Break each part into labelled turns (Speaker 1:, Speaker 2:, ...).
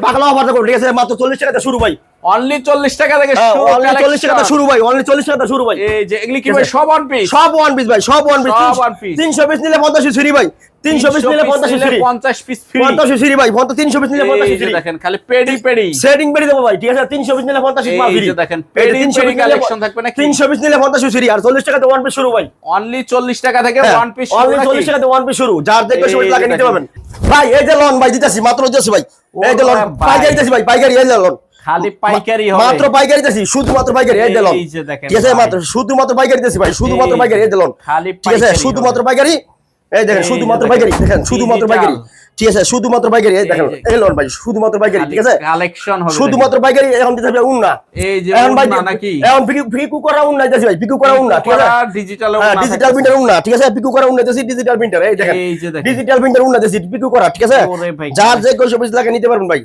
Speaker 1: পাগলা অফার করব, ঠিক আছে? মাত্র 40 টাকাতে শুরু ভাই।
Speaker 2: অনলি 40 টাকা থেকে শুরু,
Speaker 1: অনলি 40 টাকাতে শুরু ভাই, অনলি 40 টাকাতে শুরু ভাই।
Speaker 2: এই যে এগুলি কি ভাই সব ওয়ান পিস?
Speaker 1: সব ওয়ান পিস ভাই, সব ওয়ান পিস।
Speaker 2: সব ওয়ান পিস।
Speaker 1: 300 পিস নিলে 50 ফ্রি ভাই। 300 পিস নিলে 50 ফ্রি।
Speaker 2: 50 piece free.
Speaker 1: 50 ফ্রি ভাই, 300 পিস নিলে 50
Speaker 2: এই যে
Speaker 1: ফ্রি।
Speaker 2: দেখেন খালি পেডি পেডি
Speaker 1: সেটিং পেডি দেবো ভাই, ঠিক আছে? 300 পিস নিলে 50 মাল ফ্রি।
Speaker 2: এই যে দেখেন পেডি পেডি কালেকশন থাকবে নাকি?
Speaker 1: 300 পিস নিলে 50 ফ্রি আর 40 টাকাতে ওয়ান পিস শুরু ভাই।
Speaker 2: অনলি 40 টাকা থেকে ওয়ান পিস শুরু।
Speaker 1: অনলি 40 টাকাতে ওয়ান পিস শুরু, যার দেখবে সবাই লাগে নিতে পারবেন ভাই। এই যে লন ভাই দিতেছি, মাত্র দিতেছি ভাই। এই যে লন পাইকারি দিতেছি ভাই, পাইকারি। এই যে লন
Speaker 2: খালি পাইকারি হবে,
Speaker 1: মাত্র পাইকারি দিতেছি, শুধুমাত্র পাইকারি। এই যে লন,
Speaker 2: এই যে দেখেন
Speaker 1: ঠিক আছে? মাত্র শুধুমাত্র পাইকারি দিতেছি ভাই, শুধুমাত্র পাইকারি। এই যে লন,
Speaker 2: খালি
Speaker 1: ঠিক আছে? শুধুমাত্র পাইকারি। এই দেখেন শুধুমাত্র পাইকারি, দেখেন শুধুমাত্র পাইকারি, ঠিক আছে? শুধুমাত্র পাইকারি। এই দেখেন এই লন ভাই, শুধুমাত্র পাইকারি, ঠিক আছে?
Speaker 2: কালেকশন হবে
Speaker 1: শুধুমাত্র পাইকারি। এখন দিতে হবে উন্না,
Speaker 2: এই যে
Speaker 1: এখন ভাই
Speaker 2: উন্না নাকি?
Speaker 1: এখন পিকু করা উন্না দিতেছি ভাই, পিকু করা উন্না, ঠিক আছে?
Speaker 2: ডিজিটাল
Speaker 1: হ্যাঁ, ডিজিটাল প্রিন্টার উন্না, ঠিক আছে? পিকু করা উন্না দিতেছি, ডিজিটাল প্রিন্টার। এই দেখেন ডিজিটাল প্রিন্টার উন্না দিতেছি, পিকু করা, ঠিক আছে? যার যে কোনো সব লাগে নিতে পারবেন ভাই।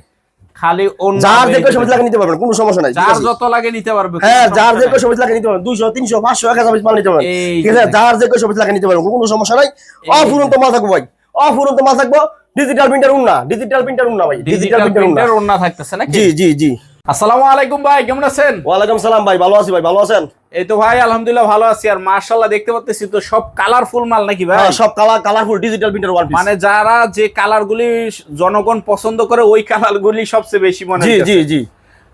Speaker 2: খালি ওন্না,
Speaker 1: যার যে কোনো সব লাগে নিতে পারবেন, কোনো সমস্যা নাই।
Speaker 2: যার যত লাগে নিতে পারবে।
Speaker 1: হ্যাঁ, যার যে কোনো সব লাগে নিতে পারবেন। 200 300 500 1000 পিস মাল নিতে পারবেন, ঠিক আছে? যার যে কোনো সব লাগে নিতে পারবেন, কোনো সমস্যা নাই। অফুরন্ত মাল থাকবো ভাই, অফুরন্ত মাল থাকবো। ডিজিটাল প্রিন্টার উন্না, ডিজিটাল প্রিন্টার উন্না ভাই, ডিজিটাল প্রিন্টার
Speaker 2: ওন্না থাকতেছে নাকি?
Speaker 1: জি জি জি।
Speaker 2: আসসালামু আলাইকুম ভাই, কেমন আছেন?
Speaker 1: ওয়ালাইকুম সালাম ভাই, ভালো আছি ভাই, ভালো আছেন?
Speaker 2: এই তো ভাই আলহামদুলিল্লাহ ভালো আছি। আর মাশাআল্লাহ দেখতে পাচ্ছি তো সব কালারফুল মাল নাকি ভাই?
Speaker 1: হ্যাঁ, সব colourful digital printer one piece.
Speaker 2: মানে যারা যে কালারগুলি জনগণ পছন্দ করে ওই কালারগুলি সবচেয়ে বেশি মনে হয়।
Speaker 1: জি জি জি।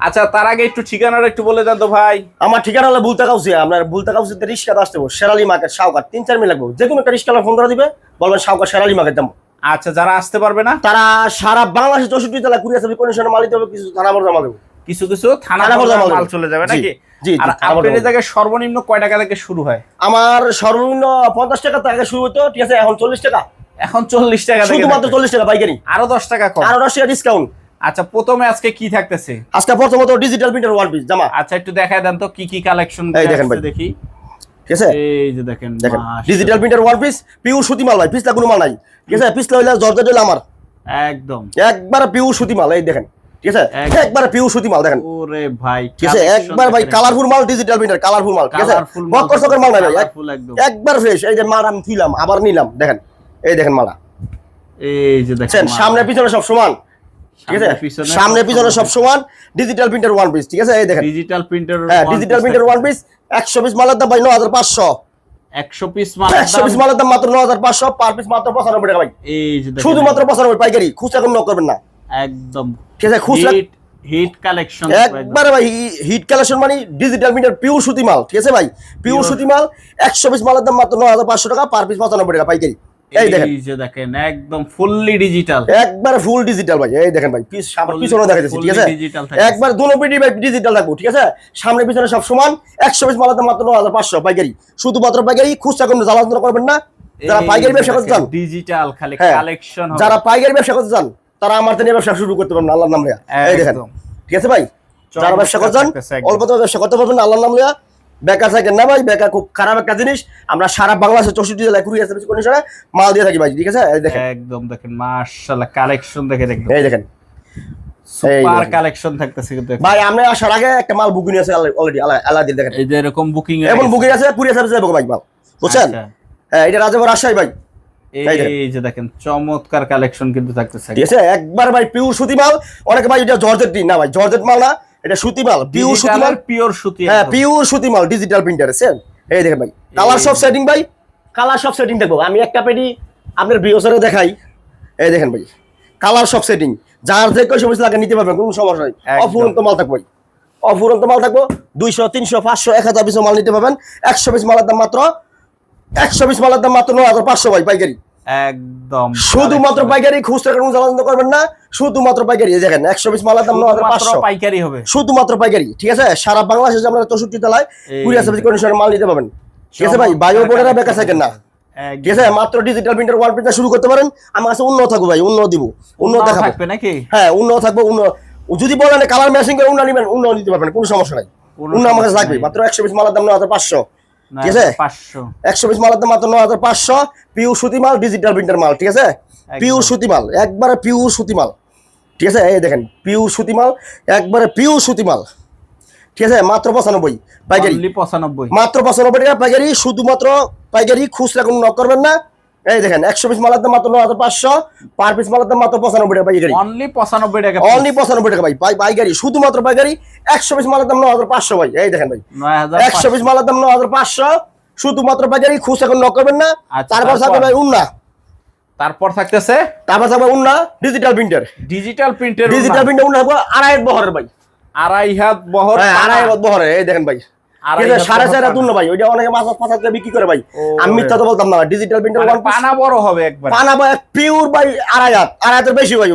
Speaker 2: আচ্ছা, তার আগে একটু ঠিকানাটা একটু বলে দেন তো ভাই।
Speaker 1: আমার ঠিকানা হলো বুলতা কাউসি। আপনার বুলতা কাউসিতে রিক্সাতে আসতে হবে, শেরালি মার্কেট, শাওকাত। 3-4 মিনিট লাগবে। যে কোনো একটা রিক্সা ফোন করে দিবে, বলবেন শাওকাত শেরালি মার্কেট যাবো।
Speaker 2: আচ্ছা, যারা আসতে পারবে না
Speaker 1: তারা সারা বাংলাদেশে 64 জেলা কুরিয়ার সার্ভিস কন্ডিশনে মাল দিতে হবে, কিছু থানা বড় জমা দেবো,
Speaker 2: কিছু কিছু থানা মাল চলে যাবে নাকি?
Speaker 1: জি।
Speaker 2: আর আপনাদের এই জায়গায় সর্বনিম্ন কয় টাকা থেকে শুরু হয়?
Speaker 1: আমার সর্বনিম্ন 50 টাকা থেকে শুরু হতো, ঠিক আছে? এখন 40 টাকা।
Speaker 2: এখন 40 টাকা থেকে,
Speaker 1: শুধুমাত্র 40 টাকা পাইকারি,
Speaker 2: আরো 10 টাকা কম,
Speaker 1: আরো 10 টাকা ডিসকাউন্ট।
Speaker 2: আচ্ছা, প্রথমে আজকে কি থাকতেছে?
Speaker 1: আজকে প্রথমত ডিজিটাল প্রিন্টার ওয়ান পিস জামা।
Speaker 2: আচ্ছা, একটু দেখায় দেন তো কি কি কালেকশন
Speaker 1: এই দেখেন ভাই,
Speaker 2: দেখি।
Speaker 1: ঠিক আছে?
Speaker 2: এই যে দেখেন
Speaker 1: digital printer one piece, pure সুতি মাল ভাই, পিছলা কোনো মাল নাই, ঠিক আছে? পিছলা হইলে জর্জেট হইলে আমার
Speaker 2: একদম
Speaker 1: একবার পিওর সুতি মাল। এই দেখেন, ঠিক আছে? একবার পিওর সুতি মাল দেখেন।
Speaker 2: ওরে ভাই,
Speaker 1: ঠিক আছে? একবার ভাই কালারফুল মাল, ডিজিটাল প্রিন্টার কালারফুল মাল, ঠিক আছে? বক্কর সকর মাল নাই ভাই, একবার ফ্রেশ। এই যে মাল আমি থুইলাম, আবার নিলাম, দেখেন। এই দেখেন মালা,
Speaker 2: এই যে দেখেন
Speaker 1: সামনে পিছনে সব সমান, ঠিক আছে? সামনে পিছনে সব সমান। ডিজিটাল প্রিন্টার ওয়ান পিস, ঠিক আছে? এই দেখেন
Speaker 2: ডিজিটাল প্রিন্টার,
Speaker 1: হ্যাঁ, digital printer one piece. 100 piece মালের দাম ভাই 9500।
Speaker 2: 100 পিস মাল,
Speaker 1: 100 পিস মালের দাম মাত্র 9500, পার পিস মাত্র 95 টাকা ভাই।
Speaker 2: এই যে দেখেন
Speaker 1: শুধুমাত্র 95 পাইকারি, খুচরা কোনো নক করবেন না,
Speaker 2: একদম
Speaker 1: ঠিক আছে? খুচরা
Speaker 2: হিট কালেকশন
Speaker 1: একবারে ভাই, হিট কালেকশন মানে ডিজিটাল প্রিন্টার পিওর সুতি মাল, ঠিক আছে ভাই? পিওর সুতি মাল। 100 পিস মালের দাম মাত্র 9500 টাকা, পার পিস 95 টাকা পাইকারি। এই দেখেন,
Speaker 2: এই যে দেখেন একদম ফুললি ডিজিটাল,
Speaker 1: একবারে ফুল ডিজিটাল ভাই। এই দেখেন ভাই, পিস সামনে পিছনে দেখাইতেছি, ঠিক আছে? একবার দুনো পিটি ভাই ডিজিটাল থাকবো, ঠিক আছে? সামনে পিছনে সব সমান। 100 পিস মালের দাম মাত্র 9500 পাইকারি, শুধুমাত্র পাইকারি। খুচরা কোনো জ্বালাতন করবেন না। যারা পাইকারি ব্যবসা করতে চান,
Speaker 2: ডিজিটাল খালি কালেকশন হবে,
Speaker 1: যারা পাইকারি ব্যবসা করতে চান তারা আমার থেকে ব্যবসা শুরু করতে পারবেন আল্লাহর নাম লিয়া। এই দেখেন, ঠিক আছে ভাই? যারা ব্যবসা করতে চান অল্প তো ব্যবসা করতে পারবেন আল্লাহর নাম লিয়া। বেকার থাকেন না ভাই, বেকার খুব খারাপ একটা জিনিস। আমরা সারা বাংলাদেশে 64 জেলায় কুরিয়ার সার্ভিস কন্ডিশনে মাল দিয়ে থাকি ভাই, ঠিক আছে? এই দেখেন
Speaker 2: একদম দেখেন মাশাআল্লাহ কালেকশন দেখে দেখেন,
Speaker 1: এই দেখেন
Speaker 2: সুপার কালেকশন থাকতেছে কিন্তু
Speaker 1: ভাই। আমরা আসার আগে একটা মাল বুকিং আছে অলরেডি, আলাদা দেখেন।
Speaker 2: এই যে এরকম বুকিং,
Speaker 1: এমন বুকিং আছে কুরিয়ার সার্ভিস যাবে ভাই মাল, বুঝছেন? হ্যাঁ, এটা রাজাপুর রাজশাহী ভাই।
Speaker 2: এই যে দেখেন চমৎকার কালেকশন কিন্তু থাকতেছে,
Speaker 1: ঠিক আছে? একবার ভাই পিওর সুতি মাল। অনেকে ভাই এটা জর্জেট দিন না ভাই, জর্জেট মাল না, এটা সুতি মাল, পিওর সুতি মাল,
Speaker 2: পিওর সুতি।
Speaker 1: হ্যাঁ, পিওর সুতি মাল ডিজিটাল প্রিন্টার আছে। এই দেখেন ভাই, কালার সব সেটিং ভাই, কালার সব সেটিং দেখবো। আমি একটা পেটি আপনার বিওসারে দেখাই। এই দেখেন ভাই, কালার সব সেটিং, যার যে কোনো সমস্যা লাগে নিতে পারবেন, কোনো সমস্যা নাই। অফুরন্ত মাল থাকবো ভাই, অফুরন্ত মাল থাকবো। 200 300 500 1000 পিস মাল নিতে পারবেন। 100 পিস মালের দাম মাত্র 100 পিস মালের দাম মাত্র 9500 ভাই পাইকারি,
Speaker 2: একদম
Speaker 1: শুধুমাত্র পাইকারি। খুচরা কোনো জ্বালাতন করবেন না, শুধুমাত্র পাইকারি। এই দেখেন 100 পিস মালের দাম 9500
Speaker 2: পাইকারি হবে,
Speaker 1: শুধুমাত্র পাইকারি, ঠিক আছে? সারা বাংলাদেশে আমরা 64 জেলায় কুরিয়ার সার্ভিস কন্ডিশনে মাল নিতে পারবেন, ঠিক আছে ভাই? ভাই ও বোনেরা বেকার থাকেন না, ঠিক আছে? মাত্র ডিজিটাল প্রিন্টার ওয়াল প্রিন্টার শুরু করতে পারেন। আমার কাছে উন্নত থাকবে ভাই, উন্নত দিব, উন্নত দেখাবো
Speaker 2: নাকি?
Speaker 1: হ্যাঁ, উন্নত থাকবো। যদি বলেন কালার ম্যাচিং করে উন্নত নিবেন, উন্নত নিতে পারবেন, কোনো সমস্যা নাই। উন্নত আমার কাছে লাগবে। মাত্র 100 পিস মালের দাম 9500, ঠিক আছে? 100 পিস মালের দাম মাত্র 9500। পিওর সুতি মাল, ডিজিটাল প্রিন্টার মাল, ঠিক আছে? পিওর সুতি মাল, একবারে পিওর সুতি মাল, ঠিক আছে? এই দেখেন পিওর সুতি মাল, একবারে পিওর সুতি মাল, ঠিক আছে? মাত্র 95 পাইকারি, মাত্র 95 টাকা পাইকারি, শুধুমাত্র পাইকারি। খুচরা কোনো নক করবেন না, এই দেখেন 100 পিস মালের দাম মাত্র 9500, পার পিস মালের দাম মাত্র 95 টাকা পাইকারি।
Speaker 2: অনলি 95 টাকা,
Speaker 1: অনলি 95 টাকা ভাই, পাইকারি শুধুমাত্র পাইকারি। 100 পিস মালের দাম 9500 ভাই, এই দেখেন ভাই 100 পিস মালের দাম 9500 শুধুমাত্র পাইকারি। খুচরা এখন নক করবেন না।
Speaker 2: আচ্ছা,
Speaker 1: তারপর থাকবে ভাই উন্না,
Speaker 2: তারপর থাকতেছে
Speaker 1: উন্না ডিজিটাল প্রিন্টার,
Speaker 2: ডিজিটাল প্রিন্টের
Speaker 1: উন্না থাকবে 2.5 বহরের ভাই,
Speaker 2: 2.5 হাত বহর,
Speaker 1: হ্যাঁ 2.5 বহরের। এই দেখেন ভাই 4.5 হাত উন্না ভাই, ওইটা অনেকে 5 টাকা বিক্রি করে ভাই, আমি মিথ্যা তো বলতাম না। ডিজিটাল প্রিন্টার
Speaker 2: পানা বড় হবে একবার,
Speaker 1: পানা ভাই পিওর ভাই 2.5 হাতের বেশি ভাই,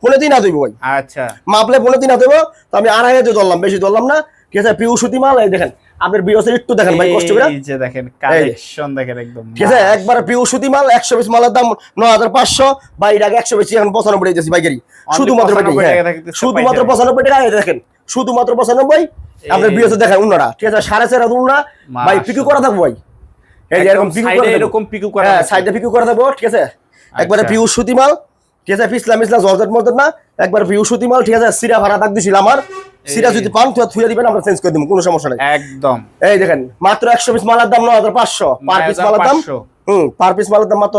Speaker 1: 3.5 হাত হইব ভাই।
Speaker 2: আচ্ছা,
Speaker 1: মাপলে 3.5 হাত হইব, তো আমি 2.5 হাতে ধরলাম, বেশি ধরলাম না। ঠিক আছে, পিওর সুতি মাল। এই দেখেন আপনার বিওসের একটু দেখেন ভাই কষ্ট করে,
Speaker 2: এই যে দেখেন কালেকশন দেখেন একদম,
Speaker 1: ঠিক আছে একবার পিওর সুতি মাল। 100 পিস মালের দাম 9500 ভাই, এর আগে 100 বেশি এখন 95 টাকা দিয়েছি পাইকারি, শুধুমাত্র পাইকারি, শুধুমাত্র 95 টাকা। এই দেখেন শুধুমাত্র 95 আপনার বিওসে দেখেন উন্নাটা, ঠিক আছে 4.5 হাত উন্না ভাই, পিকু করা থাকবো ভাই। এই যে এরকম পিকু করা, হ্যাঁ সাইডে পিকু করা থাকবো, ঠিক আছে একবারে পিওর সুতি মাল, ঠিক আছে পিছলা মিছলা জর্জেট মর্জেট না, একবার পিওর সুতি মাল, ঠিক আছে। সিরা ভাড়া দাগ দিছিল আমার, সিরা যদি পান তো থুয়ে দিবেন, আমরা চেঞ্জ করে দিব, কোনো সমস্যা নাই
Speaker 2: একদম।
Speaker 1: এই দেখেন মাত্র 100 পিস মালের দাম 9500, পার পিস মালের দাম পার পিস মালের দাম মাত্র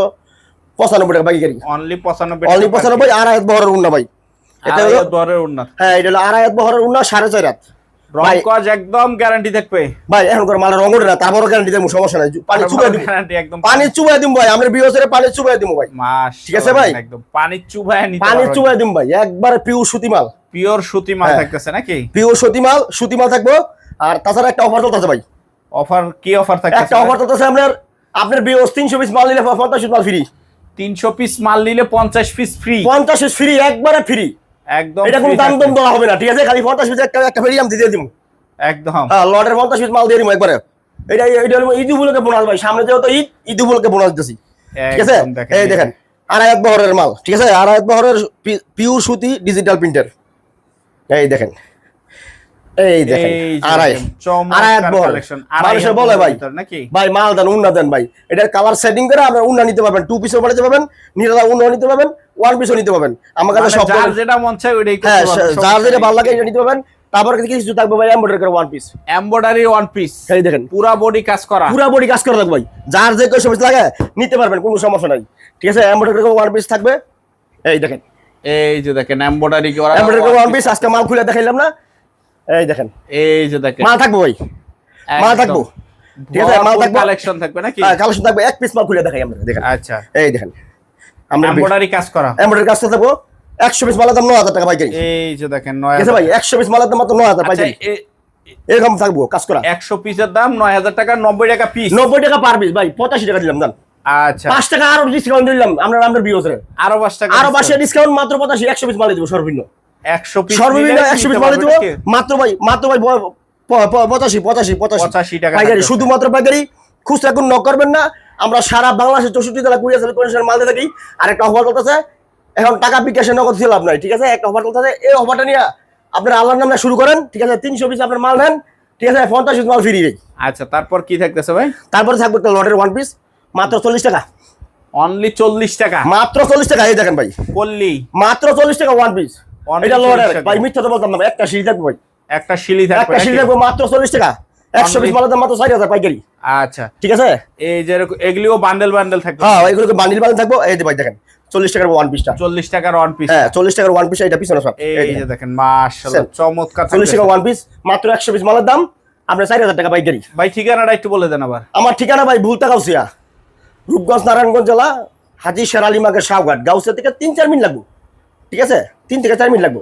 Speaker 1: 95 টাকা পাইকারি,
Speaker 2: অনলি 95,
Speaker 1: অনলি 95। 2.5 বহরের উন্না ভাই, এটা হলো
Speaker 2: বহরের উন্নত,
Speaker 1: হ্যাঁ এটা হলো 2.5 বহরের উন্না, 4.5 হাত
Speaker 2: রং কাজ একদম গ্যারান্টি থাকবে
Speaker 1: ভাই। এখন করে মালের রং ওঠে না, তারপরও গ্যারান্টি দেবো, সমস্যা নাই। পানি চুবাই দিব,
Speaker 2: গ্যারান্টি একদম,
Speaker 1: পানি চুবাই দিব ভাই, আমরা বিওসের পানি চুবাই দিব ভাই,
Speaker 2: মাশাআল্লাহ
Speaker 1: ঠিক আছে ভাই,
Speaker 2: একদম পানি চুবায় নিতে
Speaker 1: পানি
Speaker 2: পারবেন,
Speaker 1: চুবাই দিব ভাই, একবারে পিওর সুতি মাল,
Speaker 2: পিওর সুতি মাল থাকতেছে নাকি?
Speaker 1: পিওর সুতি মাল থাকবো। আর তাছাড়া একটা অফার চলতেছে ভাই,
Speaker 2: অফার কি অফার থাকতেছে?
Speaker 1: একটা অফার চলতেছে আপনার বিওস 300 পিস মাল নিলে 50 পিস মাল ফ্রি,
Speaker 2: 300 পিস মাল নিলে 50 পিস ফ্রি,
Speaker 1: 50 পিস ফ্রি, একবারে ফ্রি
Speaker 2: একদম।
Speaker 1: এটা কোনো দাম দম দেওয়া হবে না, ঠিক আছে খালি 50 পিস একটা ফ্রি আমি দিয়ে দিব
Speaker 2: একদম,
Speaker 1: হ্যাঁ লটের 50 পিস মাল দিয়ে দিব একবারে। এটা হলো ঈদ উপলক্ষে বোনাস ভাই, সামনে যেহেতু ঈদ উপলক্ষে বোনাস দিতেছি, ঠিক আছে। এই দেখেন 2.5 বহরের মাল, ঠিক আছে 2.5 বহরের পিওর সুতি ডিজিটাল প্রিন্টার। এই দেখেন 2.5 বহর। মানুষে বলে ভাই ভাই মাল দেন উন্না দেন ভাই, এটার কালার সেটিং করে আমরা উন্না নিতে পারবেন, 2 পিসও বানাতে পারবেন, নিরালা উন্না নিতে পারবেন, 1 পিসও নিতে পারবেন, আমার কাছে সব
Speaker 2: যার যেটা মন চায় ওইটাই করতে
Speaker 1: হ্যাঁ,
Speaker 2: পারবেন,
Speaker 1: যার যেটা ভালো লাগে এটা নিতে পারবেন। তারপর কিছু থাকবে ভাই এমব্রয়ডারি করে 1 পিস,
Speaker 2: এমব্রয়ডারি 1 পিস,
Speaker 1: এই দেখেন
Speaker 2: পুরা বডি কাজ করা,
Speaker 1: পুরা বডি কাজ করা থাকবে ভাই, যার যে কয় সময় লাগে নিতে পারবেন, কোনো সমস্যা নাই, ঠিক আছে এমব্রয়ডারি করে 1 পিস থাকবে। এই দেখেন
Speaker 2: এই যে দেখেন এমব্রয়ডারি করা,
Speaker 1: এমব্রয়ডারি করে 1 পিস, আজকে মাল খুলে দেখাইলাম না, এই দেখেন
Speaker 2: এই যে দেখেন
Speaker 1: মাল থাকবো ভাই, মাল থাকবো, ঠিক আছে মাল থাকবে,
Speaker 2: কালেকশন থাকবে নাকি?
Speaker 1: হ্যাঁ কালেকশন থাকবে, 1 পিস মাল খুলে দেখাই আমরা, দেখেন
Speaker 2: আচ্ছা
Speaker 1: এই দেখেন আমরা
Speaker 2: এমব্রয়ডারি কাজ করা,
Speaker 1: এমব্রয়ডারি কাজ থাকবো। 100 পিস মালের দাম 9000 টাকা পাইকারি,
Speaker 2: এই যে দেখেন
Speaker 1: ঠিক আছে ভাই 100 পিস মালের দাম মাত্র 9000 পাইকারি, এরকম থাকবো কাজ করা।
Speaker 2: 100 পিসের দাম 9000 টাকা, 90 টাকা পিস,
Speaker 1: 90 টাকা পার পিস ভাই, 85 টাকা দিলাম দাম,
Speaker 2: আচ্ছা
Speaker 1: 5 টাকা আরো ডিসকাউন্ট দিলাম আমরা বিওসে,
Speaker 2: আরো 5 টাকা,
Speaker 1: আরো 5 টাকা ডিসকাউন্ট, মাত্র 85। 100 পিস মাল দিব সর্বনিম্ন,
Speaker 2: 100 পিস
Speaker 1: সর্বনিম্ন 100 পিস মাল দিব মাত্র ভাই 85
Speaker 2: টাকা
Speaker 1: পাইকারি, শুধুমাত্র পাইকারি। খুচরা কোন নক করবেন না, আমরা সারা বাংলাদেশের 64 জেলা কুরিয়ার সার্ভিস কন্ডিশন মাল দিয়ে থাকি। আর একটা অফার চলতেছে এখন, টাকা বিকাশে নগদ ছিল আপনার, ঠিক আছে একটা অফার চলতেছে, এই অফারটা নিয়ে আপনার আল্লাহর নামে শুরু করেন, ঠিক আছে 300 পিস আপনার মাল নেন, ঠিক আছে 50 পিস মাল ফ্রি।
Speaker 2: আচ্ছা তারপর কি থাকতেছে ভাই?
Speaker 1: তারপরে থাকবে একটা লটের 1 পিস মাত্র 40 টাকা,
Speaker 2: অনলি 40 টাকা,
Speaker 1: মাত্র 40 টাকা। এই দেখেন ভাই
Speaker 2: বললি
Speaker 1: মাত্র 40 টাকা 1 পিস, এটা লটের ভাই, মিথ্যা তো বলতাম না, একটা সিঁড়ি থাকবে ভাই,
Speaker 2: একটা শিলি থাকবে,
Speaker 1: একটা সিঁড়ি থাকবে মাত্র 40 টাকা। 100 পিস মালের দাম মাত্র 4000 পাইকারি,
Speaker 2: আচ্ছা
Speaker 1: ঠিক আছে।
Speaker 2: এই যে এগুলিও বান্ডেল বান্ডেল থাকবে,
Speaker 1: হ্যাঁ এগুলোকে বান্ডিল থাকবো। এই যে ভাই দেখেন 40 টাকার 1 পিসটা,
Speaker 2: 40 টাকার 1 পিস,
Speaker 1: হ্যাঁ 40 টাকার 1 পিস, এটা পিছনে সব
Speaker 2: এই যে দেখেন মাশাআল্লাহ চমৎকার,
Speaker 1: 40 টাকা 1 পিস, মাত্র 100 পিস মালের দাম আপনার 4000 টাকা পাইকারি।
Speaker 2: ভাই ঠিকানাটা একটু বলে দেন আবার।
Speaker 1: আমার ঠিকানা ভাই ভুলতা গাউসিয়া, রূপগঞ্জ নারায়ণগঞ্জ জেলা, হাজী শের আলী মার্কেট, শাহঘাট। গাউসিয়া থেকে 3-4 মিনিট লাগবে, ঠিক আছে 3 থেকে 4 মিনিট লাগবে।